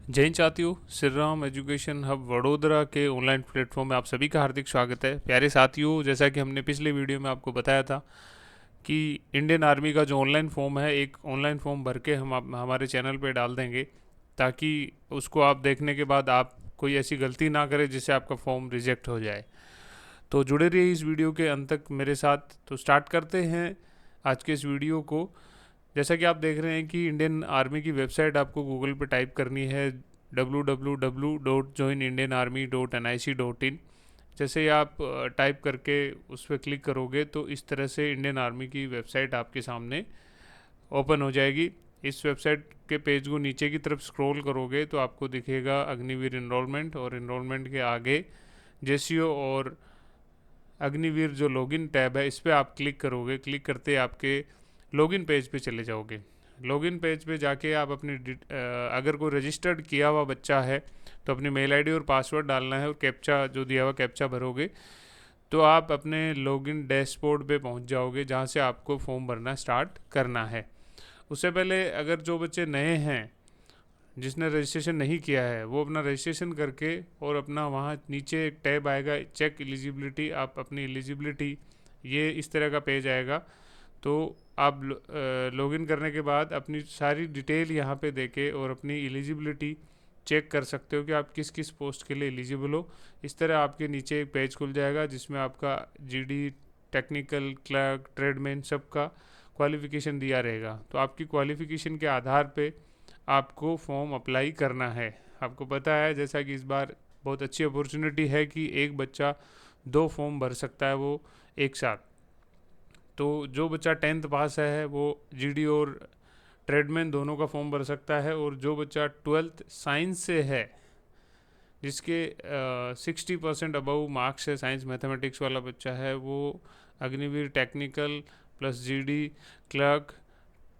जय हिंद साथियों, Shri Ram education hub Vadodara के ऑनलाइन प्लेटफॉर्म में आप सभी का हार्दिक स्वागत है। प्यारे साथियों, जैसा कि हमने पिछले वीडियो में आपको बताया था कि इंडियन आर्मी का जो ऑनलाइन फॉर्म है, एक ऑनलाइन फॉर्म भर के हमारे चैनल पे डाल देंगे, ताकि उसको आप देखने के बाद आप कोई ऐसी गलती ना करें जिससे आपका फॉर्म रिजेक्ट हो जाए। तो जुड़े रहिए इस वीडियो के अंत तक मेरे साथ। तो स्टार्ट करते हैं आज के इस वीडियो को। जैसा कि आप देख रहे हैं कि इंडियन आर्मी की वेबसाइट आपको गूगल पे टाइप करनी है www.joinindianarmy.nic.in। जैसे ही आप टाइप करके उस पर क्लिक करोगे तो इस तरह से इंडियन आर्मी की वेबसाइट आपके सामने ओपन हो जाएगी। इस वेबसाइट के पेज को नीचे की तरफ स्क्रॉल करोगे तो आपको दिखेगा अग्निवीर इनरोलमेंट, और इनरोलमेंट के आगे जेसीओ और अग्निवीर जो लॉगिन टैब है, इस पर आप क्लिक करोगे। क्लिक करते ही आपके लॉगिन पेज पे चले जाओगे। लॉगिन पेज पे जाके आप अपनी अगर कोई रजिस्टर्ड किया हुआ बच्चा है तो अपनी मेल आईडी और पासवर्ड डालना है, और कैप्चा जो दिया हुआ कैप्चा भरोगे तो आप अपने लॉगिन डैशबोर्ड पे पहुंच जाओगे, जहां से आपको फॉर्म भरना स्टार्ट करना है। उससे पहले अगर जो बच्चे नए हैं, जिसने रजिस्ट्रेशन नहीं किया है, वो अपना रजिस्ट्रेशन करके और अपना वहाँ नीचे एक टैब आएगा चेक एलिजिबिलिटी, आप अपनी एलिजिबिलिटी, ये इस तरह का पेज आएगा। तो आप लॉगिन करने के बाद अपनी सारी डिटेल यहाँ पे देके और अपनी एलिजिबिलिटी चेक कर सकते हो कि आप किस किस पोस्ट के लिए एलिजिबल हो। इस तरह आपके नीचे एक पेज खुल जाएगा जिसमें आपका जीडी, टेक्निकल, क्लर्क, ट्रेडमैन सबका क्वालिफ़िकेशन दिया रहेगा। तो आपकी क्वालिफ़िकेशन के आधार पे आपको फॉर्म अप्लाई करना है। आपको पता है जैसा कि इस बार बहुत अच्छी अपॉर्चुनिटी है कि एक बच्चा 2 फॉर्म भर सकता है वो एक साथ। तो जो बच्चा 10th पास है वो जीडी और ट्रेडमैन दोनों का फॉर्म भर सकता है, और जो बच्चा 12th साइंस से है, जिसके 60% अबव मार्क्स है, साइंस मैथमेटिक्स वाला बच्चा है, वो Agniveer, technical plus GD, clerk,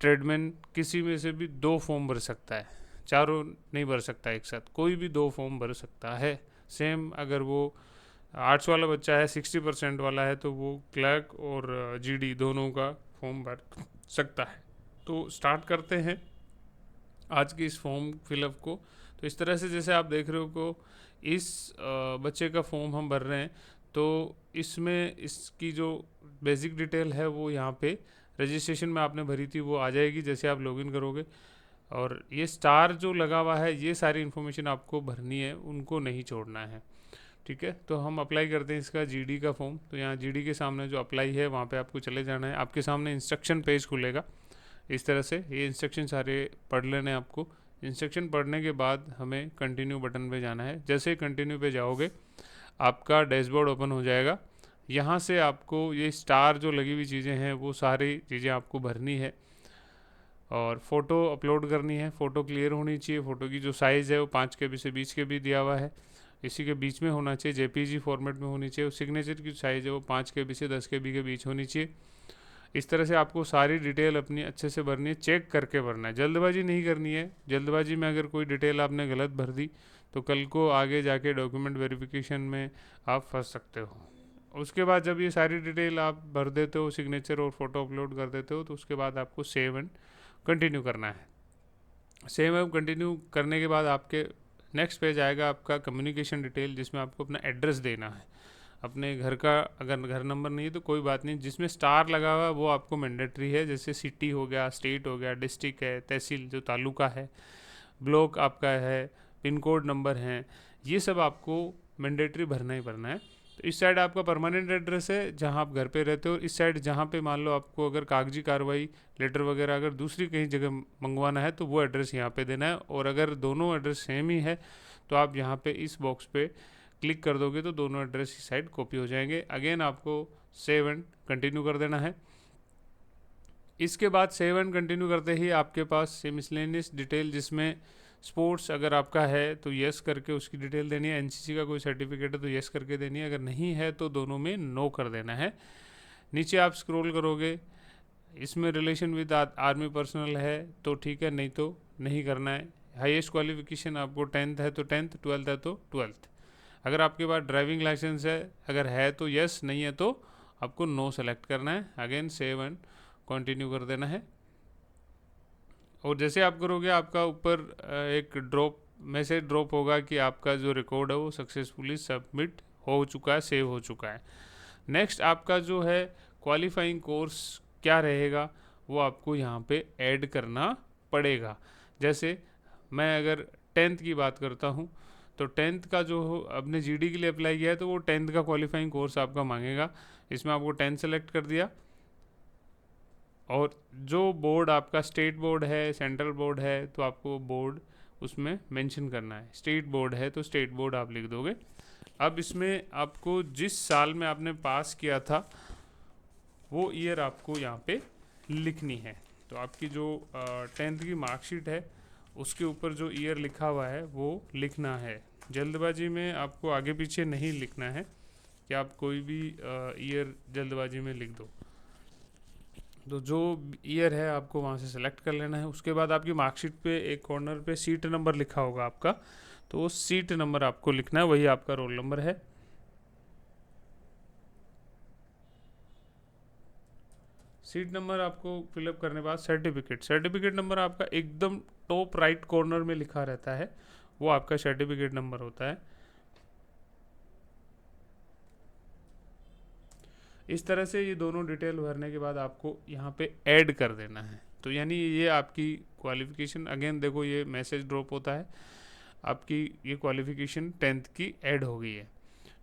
tradesman किसी में से भी 2 फॉर्म भर सकता है। चारों नहीं भर सकता एक साथ, कोई भी 2 फॉर्म भर सकता है। सेम अगर वो आर्ट्स वाला बच्चा है, 60% वाला है, तो वो क्लर्क और जीडी दोनों का फॉर्म भर सकता है। तो स्टार्ट करते हैं आज की इस फॉर्म फिलअप को। तो इस तरह से जैसे आप देख रहे हो को इस बच्चे का फॉर्म हम भर रहे हैं, तो इसमें इसकी जो बेसिक डिटेल है वो यहाँ पे रजिस्ट्रेशन में आपने भरी थी वो आ जाएगी जैसे आप लॉगिन करोगे। और ये स्टार जो लगा हुआ है, ये सारी इन्फॉर्मेशन आपको भरनी है, उनको नहीं छोड़ना है। ठीक है, तो हम अप्लाई करते हैं इसका जीडी का फॉर्म। तो यहाँ जीडी के सामने जो अप्लाई है वहाँ पे आपको चले जाना है। आपके सामने इंस्ट्रक्शन पेज खुलेगा इस तरह से, ये इंस्ट्रक्शन सारे पढ़ लेने हैं आपको। इंस्ट्रक्शन पढ़ने के बाद हमें कंटिन्यू बटन पे जाना है। जैसे ही कंटिन्यू पे जाओगे आपका डैशबोर्ड ओपन हो जाएगा। यहाँ से आपको ये स्टार जो लगी हुई चीज़ें हैं वो सारी चीज़ें आपको भरनी है, और फ़ोटो अपलोड करनी है। फ़ोटो क्लियर होनी चाहिए। फ़ोटो की जो साइज़ है वो 5 KB से 20 KB दिया हुआ है, इसी के बीच में होना चाहिए, जेपीजी फॉर्मेट में होनी चाहिए। सिग्नेचर की साइज़ है वो 5 KB से 10 KB के बीच होनी चाहिए। इस तरह से आपको सारी डिटेल अपनी अच्छे से भरनी है, चेक करके भरना है, जल्दबाजी नहीं करनी है। जल्दबाजी में अगर कोई डिटेल आपने गलत भर दी तो कल को आगे जाके डॉक्यूमेंट वेरिफिकेशन में आप फंस सकते हो। उसके बाद जब ये सारी डिटेल आप भर देते हो, सिग्नेचर और फोटो अपलोड कर देते हो, तो उसके बाद आपको सेव एंड कंटिन्यू करना है। सेव एंड कंटिन्यू करने के बाद आपके नेक्स्ट पेज आएगा आपका कम्युनिकेशन डिटेल, जिसमें आपको अपना एड्रेस देना है, अपने घर का। अगर घर नंबर नहीं है तो कोई बात नहीं, जिसमें स्टार लगा हुआ है वो आपको मैंडेटरी है। जैसे सिटी हो गया, स्टेट हो गया, डिस्ट्रिक्ट है, तहसील जो तालुका है, ब्लॉक आपका है, पिन कोड नंबर है, ये सब आपको मैंडेटरी भरना ही भरना है। तो इस साइड आपका परमानेंट एड्रेस है जहाँ आप घर पे रहते हो। इस साइड जहाँ पे मान लो आपको अगर कागजी कार्रवाई लेटर वगैरह अगर दूसरी कहीं जगह मंगवाना है तो वो एड्रेस यहाँ पे देना है। और अगर दोनों एड्रेस सेम ही है तो आप यहाँ पे इस बॉक्स पे क्लिक कर दोगे तो दोनों एड्रेस इस साइड कॉपी हो जाएंगे। अगेन आपको सेव एंड कंटिन्यू कर देना है। इसके बाद सेव एंड कंटिन्यू करते ही आपके पास मिसलेनियस डिटेल, जिसमें स्पोर्ट्स अगर आपका है तो यस करके उसकी डिटेल देनी है, एनसीसी का कोई सर्टिफिकेट है तो यस करके देनी है, अगर नहीं है तो दोनों में नो कर देना है। नीचे आप स्क्रॉल करोगे, इसमें रिलेशन विद आर्मी पर्सनल है तो ठीक है, नहीं तो नहीं करना है। हाईएस्ट क्वालिफिकेशन आपको 10th है तो 10th, 12th है तो 12th। अगर आपके पास ड्राइविंग लाइसेंस है, अगर है तो यस, नहीं है तो आपको नो सेलेक्ट करना है। अगेन सेव एंड कंटिन्यू कर देना है। और जैसे आप करोगे आपका ऊपर एक ड्रॉप मैसेज ड्रॉप होगा कि आपका जो रिकॉर्ड है वो सक्सेसफुली सबमिट हो चुका है, सेव हो चुका है। नेक्स्ट आपका जो है क्वालिफाइंग कोर्स क्या रहेगा वो आपको यहाँ पे ऐड करना पड़ेगा। जैसे मैं अगर 10th की बात करता हूँ तो 10th का जो आपने जीडी के लिए अप्लाई किया है तो वो 10th का क्वालिफाइंग कोर्स आपका मांगेगा। इसमें आपको 10 सेलेक्ट कर दिया, और जो बोर्ड आपका स्टेट बोर्ड है, सेंट्रल बोर्ड है, तो आपको बोर्ड उसमें मेंशन करना है। स्टेट बोर्ड है तो स्टेट बोर्ड आप लिख दोगे। अब इसमें आपको जिस साल में आपने पास किया था वो ईयर आपको यहाँ पे लिखनी है। तो आपकी जो 10th की मार्कशीट है उसके ऊपर जो ईयर लिखा हुआ है वो लिखना है। जल्दबाजी में आपको आगे पीछे नहीं लिखना है कि आप कोई भी ईयर जल्दबाजी में लिख दो। तो जो ईयर है आपको वहाँ से सेलेक्ट कर लेना है। उसके बाद आपकी मार्कशीट पे एक कॉर्नर पे सीट नंबर लिखा होगा आपका, तो वो सीट नंबर आपको लिखना है, वही आपका रोल नंबर है। सीट नंबर आपको फिलअप करने के बाद सर्टिफिकेट नंबर आपका एकदम टॉप राइट कॉर्नर में लिखा रहता है, वो आपका सर्टिफिकेट नंबर होता है। इस तरह से ये दोनों डिटेल भरने के बाद आपको यहाँ पे ऐड कर देना है। तो यानी ये आपकी क्वालिफिकेशन, अगेन देखो ये मैसेज ड्रॉप होता है, आपकी ये क्वालिफिकेशन 10th की ऐड हो गई है।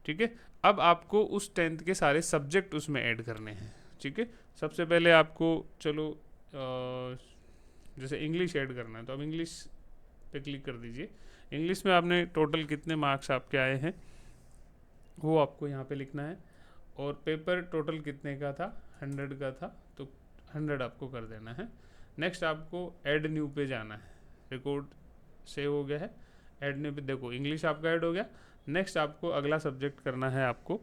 ठीक है, अब आपको उस 10th के सारे सब्जेक्ट उसमें ऐड करने हैं। ठीक है, सबसे पहले आपको चलो जैसे इंग्लिश ऐड करना है तो अब इंग्लिश पे क्लिक कर दीजिए। इंग्लिश में आपने टोटल कितने मार्क्स आपके आए हैं वो आपको यहाँ पे लिखना है, और पेपर टोटल कितने का था, 100 का था, तो 100 आपको कर देना है। नेक्स्ट आपको ऐड न्यू पे जाना है। रिकॉर्ड सेव हो गया है, ऐड न्यू पे देखो इंग्लिश आपका ऐड हो गया। नेक्स्ट आपको अगला सब्जेक्ट करना है आपको,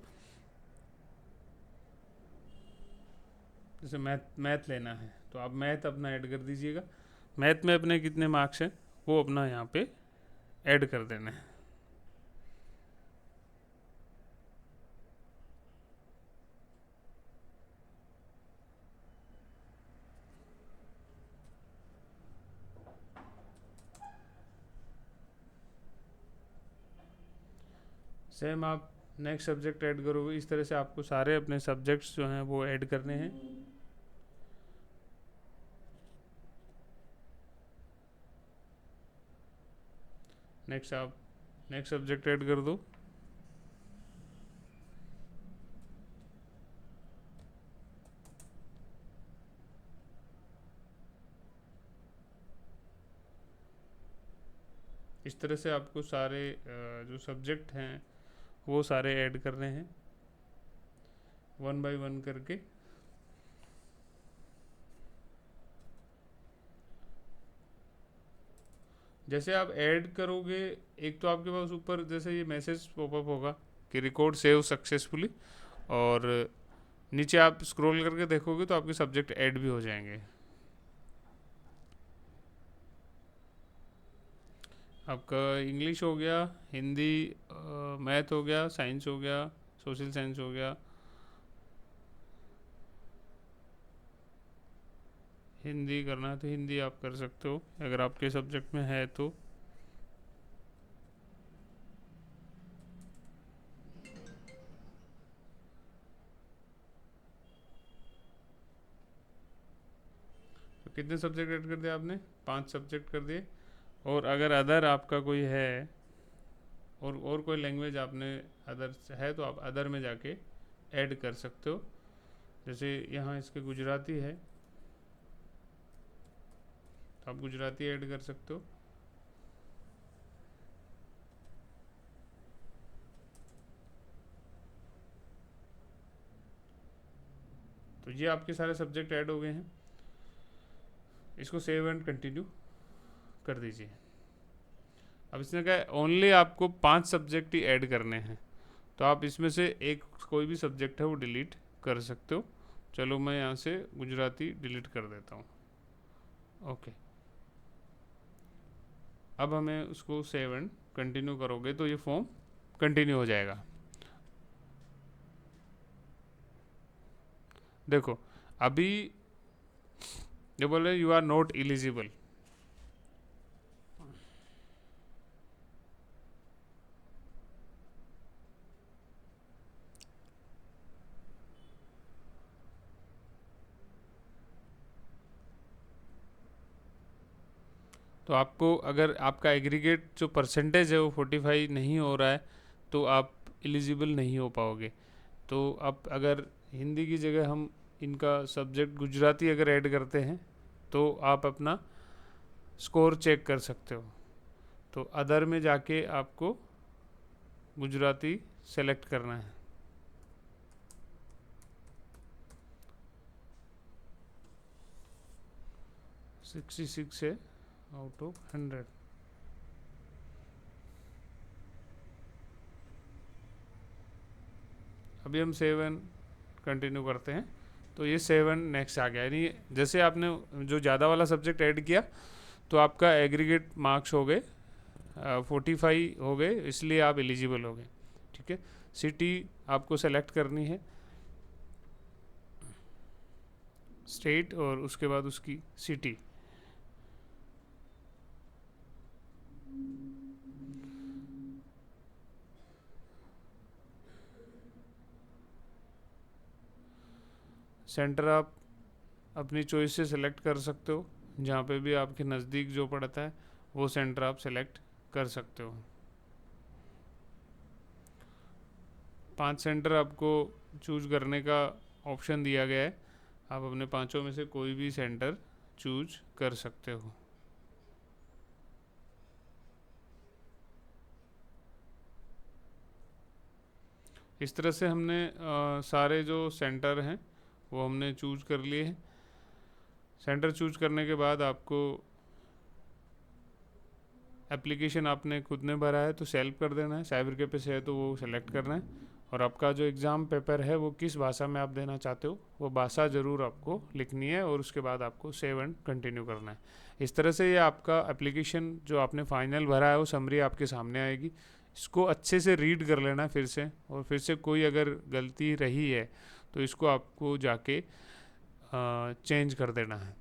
जैसे मैथ लेना है तो आप मैथ अपना ऐड कर दीजिएगा। मैथ में अपने कितने मार्क्स हैं वो अपना यहाँ पे ऐड कर देना है। सेम आप नेक्स्ट सब्जेक्ट ऐड करोगे। इस तरह से आपको सारे अपने सब्जेक्ट्स जो हैं वो ऐड करने हैं। नेक्स्ट आप नेक्स्ट सब्जेक्ट ऐड कर दो। इस तरह से आपको सारे जो सब्जेक्ट हैं वो सारे ऐड करने हैं 1 बाय 1 करके। जैसे आप ऐड करोगे, एक तो आपके पास ऊपर जैसे ये मैसेज पॉपअप होगा कि रिकॉर्ड सेव सक्सेसफुली, और नीचे आप स्क्रॉल करके देखोगे तो आपके सब्जेक्ट ऐड भी हो जाएंगे। आपका इंग्लिश हो गया, हिंदी, मैथ हो गया, साइंस हो गया, सोशल साइंस हो गया, हिंदी करना है तो हिंदी आप कर सकते हो अगर आपके सब्जेक्ट में है तो। तो कितने सब्जेक्ट ऐड कर दिए आपने, 5 सब्जेक्ट कर दिए। और अगर अदर आपका कोई है और कोई लैंग्वेज आपने अदर है तो आप अदर में जाके ऐड कर सकते हो। जैसे यहाँ इसके गुजराती है तो आप गुजराती ऐड कर सकते हो। तो ये आपके सारे सब्जेक्ट ऐड हो गए हैं। इसको सेव एंड कंटिन्यू कर दीजिए। अब इसने कहा ओनली आपको 5 सब्जेक्ट ही ऐड करने हैं, तो आप इसमें से एक कोई भी सब्जेक्ट है वो डिलीट कर सकते हो। चलो मैं यहाँ से गुजराती डिलीट कर देता हूँ। ओके, अब हमें उसको सेव एंड कंटिन्यू करोगे तो ये फॉर्म कंटिन्यू हो जाएगा। देखो अभी ये बोल रहे यू आर नॉट एलिजिबल, तो आपको अगर आपका एग्रीगेट जो परसेंटेज है वो 45 नहीं हो रहा है तो आप एलिजिबल नहीं हो पाओगे। तो अब अगर हिंदी की जगह हम इनका सब्जेक्ट गुजराती अगर ऐड करते हैं तो आप अपना स्कोर चेक कर सकते हो। तो अदर में जाके आपको गुजराती सेलेक्ट करना है। सिक्सटी सिक्स है आउट ऑफ 100। अभी हम 7 कंटिन्यू करते हैं। तो ये 7 नेक्स्ट आ गया, यानी जैसे आपने जो ज़्यादा वाला सब्जेक्ट ऐड किया तो आपका एग्रीगेट मार्क्स हो गए 45 हो गए, इसलिए आप एलिजिबल हो गए। ठीक है, सिटी आपको सेलेक्ट करनी है, स्टेट और उसके बाद उसकी सिटी। सेंटर आप अपनी चॉइस से सेलेक्ट कर सकते हो, जहाँ पे भी आपके नज़दीक जो पड़ता है वो सेंटर आप सेलेक्ट कर सकते हो। 5 सेंटर आपको चूज करने का ऑप्शन दिया गया है, आप अपने पांचों में से कोई भी सेंटर चूज कर सकते हो। इस तरह से हमने सारे जो सेंटर हैं वो हमने चूज कर लिए हैं। सेंटर चूज करने के बाद आपको एप्लीकेशन आपने खुद ने भरा है तो सेल्फ कर देना है, साइबर कैफे से है तो वो सेलेक्ट करना है, और आपका जो एग्ज़ाम पेपर है वो किस भाषा में आप देना चाहते हो वो भाषा ज़रूर आपको लिखनी है, और उसके बाद आपको सेव एंड कंटिन्यू करना है। इस तरह से ये आपका एप्लीकेशन जो आपने फाइनल भरा है वो समरी आपके सामने आएगी। इसको अच्छे से रीड कर लेना फिर से, और फिर से कोई अगर गलती रही है तो इसको आपको जाके चेंज कर देना है।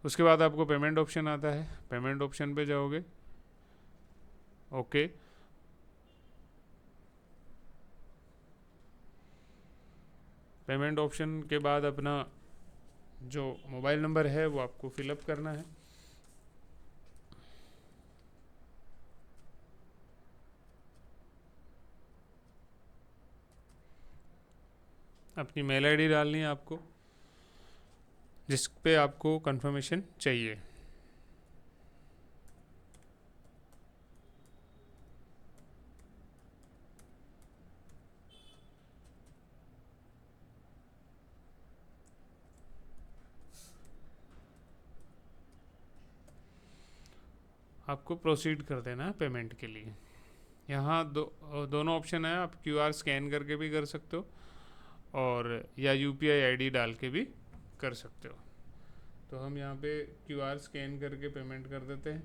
उसके बाद आपको पेमेंट ऑप्शन आता है, पेमेंट ऑप्शन पे जाओगे, ओके। पेमेंट ऑप्शन के बाद अपना जो मोबाइल नंबर है वो आपको फिलअप करना है। अपनी मेल आईडी डालनी है आपको, जिस पे आपको कंफर्मेशन चाहिए। आपको प्रोसीड कर देना है पेमेंट के लिए। यहाँ दोनों ऑप्शन है, आप क्यूआर स्कैन करके भी कर सकते हो और या यूपीआई आईडी डाल के भी कर सकते हो। तो हम यहाँ पे क्यूआर स्कैन करके पेमेंट कर देते हैं।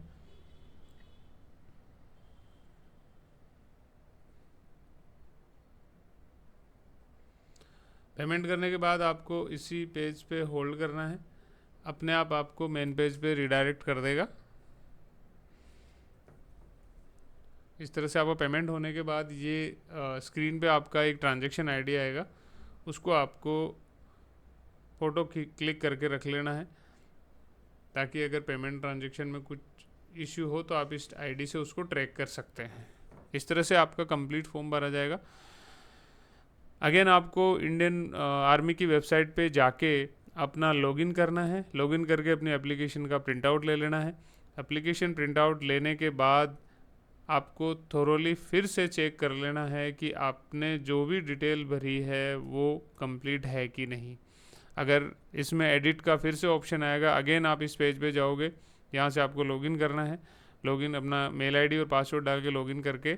पेमेंट करने के बाद आपको इसी पेज पे होल्ड करना है, अपने आप आपको मेन पेज पे रिडायरेक्ट कर देगा। इस तरह से आपका पेमेंट होने के बाद ये स्क्रीन पे आपका एक ट्रांजैक्शन आईडी आएगा, उसको आपको फ़ोटो क्लिक करके रख लेना है, ताकि अगर पेमेंट ट्रांजैक्शन में कुछ इश्यू हो तो आप इस आईडी से उसको ट्रैक कर सकते हैं। इस तरह से आपका कंप्लीट फॉर्म भरा जाएगा। अगेन आपको इंडियन आर्मी की वेबसाइट पे जाके अपना लॉगिन करना है, लॉगिन करके अपनी एप्लीकेशन का प्रिंट आउट ले लेना है। एप्लीकेशन प्रिंट आउट लेने के बाद आपको थोरोली फिर से चेक कर लेना है कि आपने जो भी डिटेल भरी है वो कंप्लीट है कि नहीं। अगर इसमें एडिट का फिर से ऑप्शन आएगा, अगेन आप इस पेज पे जाओगे, यहाँ से आपको लॉगिन करना है। लॉगिन अपना मेल आईडी और पासवर्ड डाल के लॉगिन करके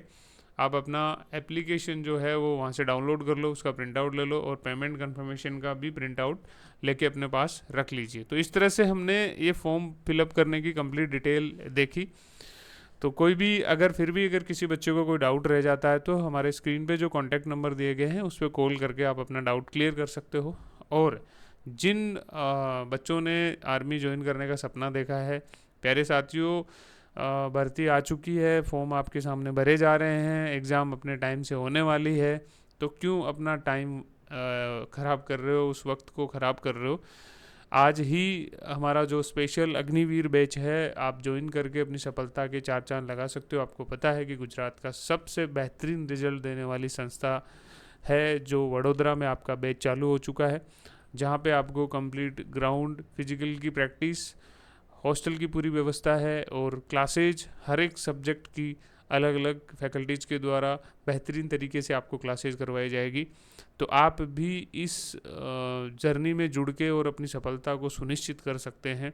आप अपना एप्लीकेशन जो है वो वहाँ से डाउनलोड कर लो, उसका प्रिंट आउट ले लो और पेमेंट कंफर्मेशन का भी प्रिंट आउट लेके अपने पास रख लीजिए। तो इस तरह से हमने ये फॉर्म फिलअप करने की कंप्लीट डिटेल देखी। तो कोई भी अगर किसी बच्चे को कोई डाउट रह जाता है तो हमारे स्क्रीन पे जो कॉन्टैक्ट नंबर दिए गए हैं उस पर कॉल करके आप अपना डाउट क्लियर कर सकते हो। और जिन बच्चों ने आर्मी ज्वाइन करने का सपना देखा है, प्यारे साथियों, भर्ती आ चुकी है, फॉर्म आपके सामने भरे जा रहे हैं, एग्ज़ाम अपने टाइम से होने वाली है, तो क्यों अपना टाइम ख़राब कर रहे हो, उस वक्त को ख़राब कर रहे हो। आज ही हमारा जो स्पेशल अग्निवीर बैच है आप ज्वाइन करके अपनी सफलता के 4 चांद लगा सकते हो। आपको पता है कि गुजरात का सबसे बेहतरीन रिजल्ट देने वाली संस्था है जो वडोदरा में आपका बैच चालू हो चुका है, जहाँ पे आपको कंप्लीट ग्राउंड फिजिकल की प्रैक्टिस, हॉस्टल की पूरी व्यवस्था है और क्लासेज हर एक सब्जेक्ट की अलग अलग फैकल्टीज़ के द्वारा बेहतरीन तरीके से आपको क्लासेज करवाई जाएगी। तो आप भी इस जर्नी में जुड़ के और अपनी सफलता को सुनिश्चित कर सकते हैं।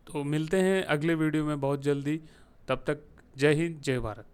तो मिलते हैं अगले वीडियो में बहुत जल्दी, तब तक जय हिंद जय भारत।